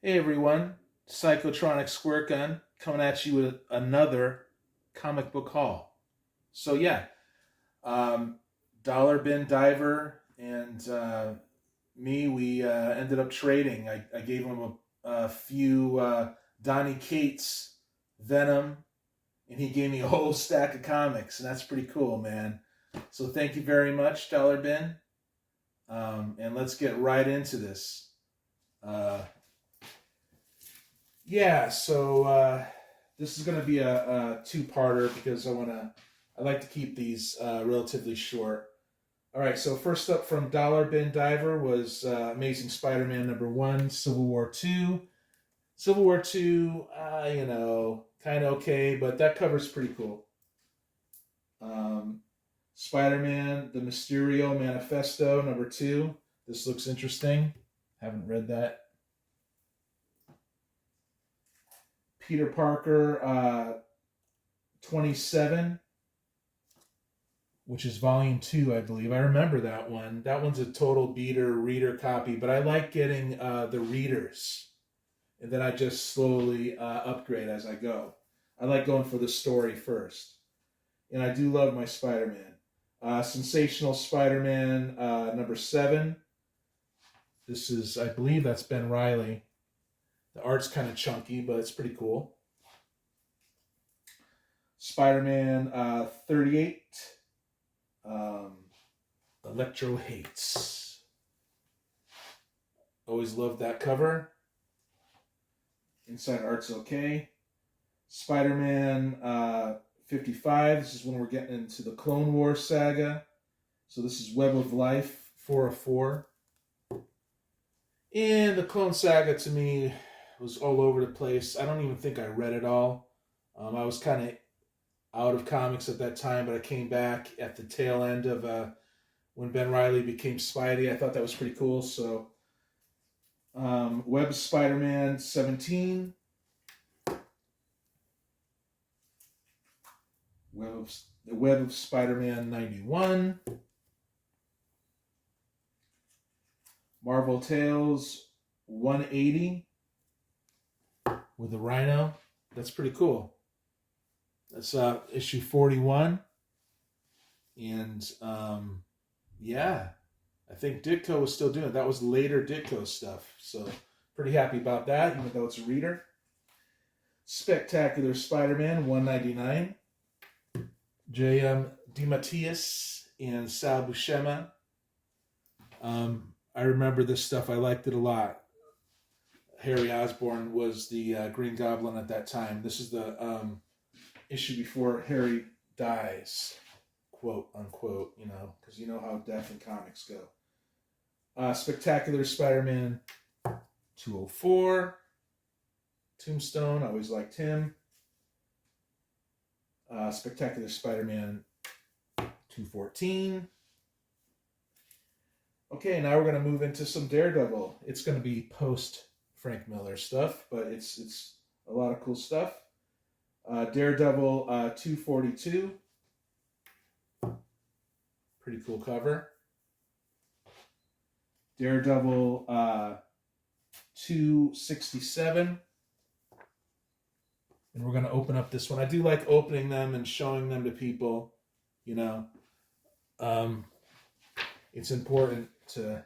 Hey everyone, Psychotronic Squirt Gun coming at you with another comic book haul. So yeah, um, Dollar Bin Diver and me, we ended up trading. I gave him a few Donny Cates Venom, and he gave me a whole stack of comics, and that's pretty cool, man. So thank you very much, Dollar Bin, and let's get right into this. Uh, Yeah, so this is going to be a two-parter because I like to keep these relatively short. All right, so first up from Dollar Bin Diver was Amazing Spider-Man #1, Civil War 2. Civil War 2, kind of okay, but that cover's pretty cool. Um, Spider-Man, the Mysterio Manifesto #2. This looks interesting. Haven't read that. Peter Parker 27, which is volume 2, I believe. I remember that one. That one's a total beater reader copy, but I like getting the readers, and then I just slowly upgrade as I go. I like going for the story first, and I do love my Spider-Man. Sensational Spider-Man #7. This is, I believe that's Ben Reilly. The art's kind of chunky, but it's pretty cool. Spider-Man 38. Electro Hates. Always loved that cover. Inside art's okay. Spider-Man 55. This is when we're getting into the Clone Wars saga. So this is Web of Life 4 of 4. And the Clone Saga to me was all over the place. I don't even think I read it all. I was kind of out of comics at that time, but I came back at the tail end of when Ben Reilly became Spidey. I thought that was pretty cool. So, Web Spider-Man 17, the Web of Spider-Man 91, Marvel Tales 180 with the Rhino. That's pretty cool. That's issue 41. And yeah, I think Ditko was still doing it. That was later Ditko stuff. So pretty happy about that, even though it's a reader. Spectacular Spider-Man 199. J.M. DeMatteis and Sal Buscema. I remember this stuff. I liked it a lot. Harry Osborn was the Green Goblin at that time. This is the issue before Harry dies, quote unquote, because you know how death in comics go. Spectacular Spider-Man 204. Tombstone, I always liked him. Spectacular Spider-Man 214. Okay, now we're going to move into some Daredevil. It's going to be post Frank Miller stuff, but it's a lot of cool stuff. Daredevil 242. Pretty cool cover. Daredevil 267. And we're going to open up this one. I do like opening them and showing them to people. It's important to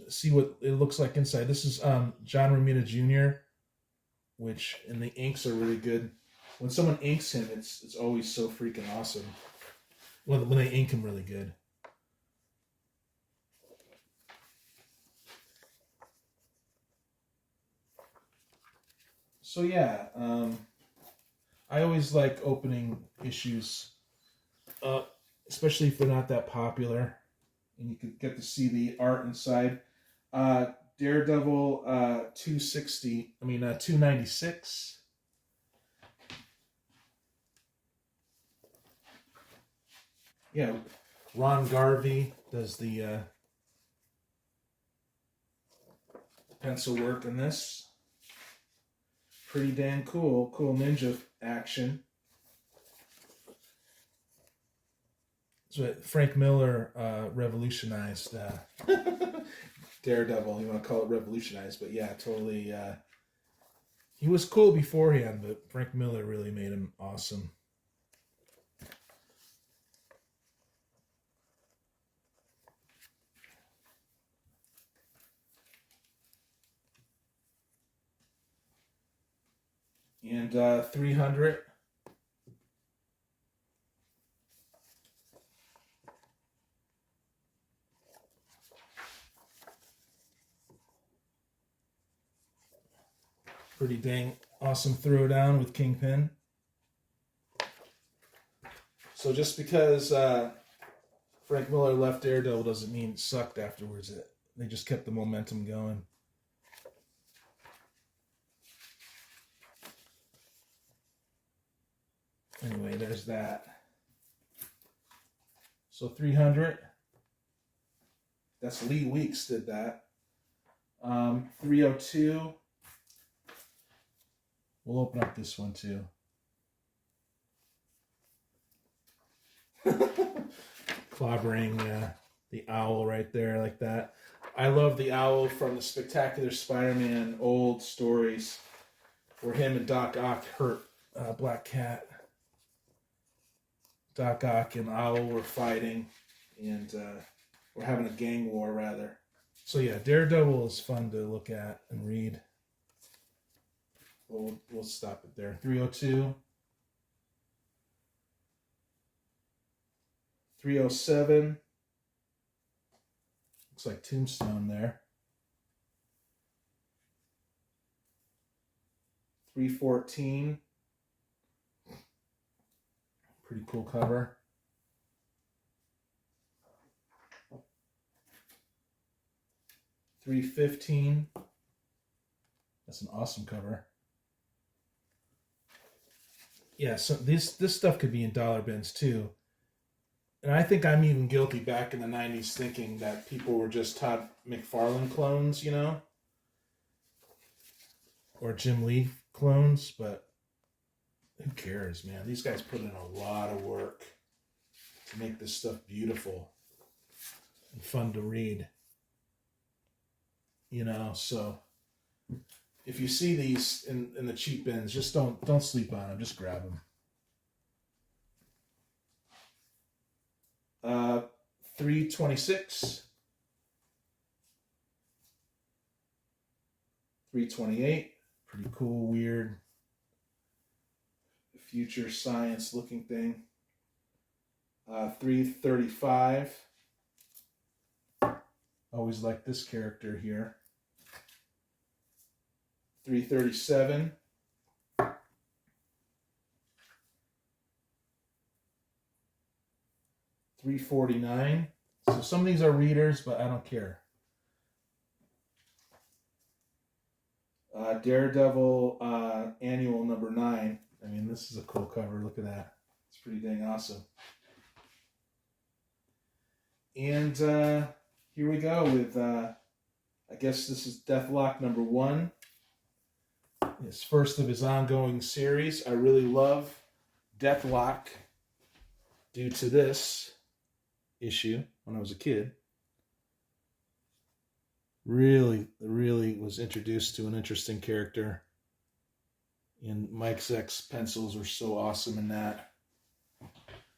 see what it looks like inside. This is John Romita Jr., and the inks are really good. When someone inks him, it's always so freaking awesome. When they ink him really good. So yeah, I always like opening issues, especially if they're not that popular, and you can get to see the art inside. Daredevil 296. Yeah, Ron Garvey does the pencil work in this. Pretty damn cool. Cool ninja action. So Frank Miller revolutionized Daredevil. You want to call it revolutionized, but yeah, totally. He was cool beforehand, but Frank Miller really made him awesome. And 300. Pretty dang awesome throwdown with Kingpin. So just because Frank Miller left Daredevil doesn't mean it sucked afterwards. They just kept the momentum going. Anyway, there's that. So 300. That's Lee Weeks did that. 302. We'll open up this one too. Clobbering the owl right there like that. I love the owl from the Spectacular Spider-Man old stories where him and Doc Ock hurt Black Cat. Doc Ock and Owl were fighting, and we're having a gang war rather. So yeah, Daredevil is fun to look at and read. We'll stop it there. 302. 307. Looks like Tombstone there. 314. Pretty cool cover. 315. That's an awesome cover. Yeah, so this stuff could be in dollar bins too. And I think I'm even guilty back in the 90s thinking that people were just Todd McFarlane clones, you know? Or Jim Lee clones, but who cares, man? These guys put in a lot of work to make this stuff beautiful and fun to read. You know, so if you see these in the cheap bins, just don't sleep on them. Just grab them. 326. 328. Pretty cool, weird, future science looking thing. 335. Always like this character here. 337. 349. So some of these are readers, but I don't care. Daredevil Annual number 9. I mean, this is a cool cover. Look at that. It's pretty dang awesome. And here we go with, I guess this is Deathlock number 1. It's first of his ongoing series. I really love Deathlock due to this issue when I was a kid. Really was introduced to an interesting character. And Mike Zeck's pencils were so awesome in that.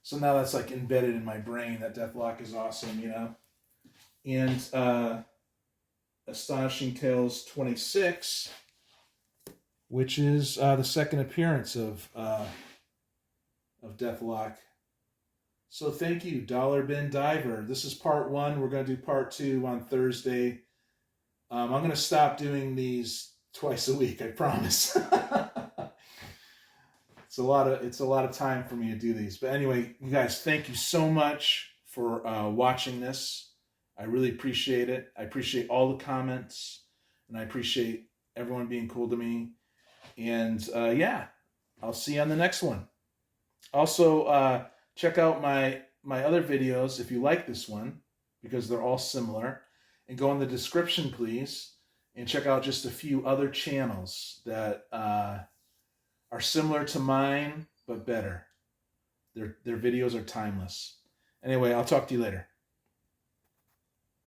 So now that's like embedded in my brain that Deathlock is awesome, you know? And Astonishing Tales 26, which is the second appearance of Deathlock. So thank you, Dollar Bin Diver. This is part 1. We're going to do part 2 on Thursday. I'm going to stop doing these twice a week, I promise. It's a lot of time for me to do these. But anyway, you guys, thank you so much for watching this. I really appreciate it. I appreciate all the comments, and I appreciate everyone being cool to me. And yeah, I'll see you on the next one. Also, check out my other videos if you like this one, because they're all similar. And go in the description, please, and check out just a few other channels that are similar to mine, but better. Their videos are timeless. Anyway, I'll talk to you later.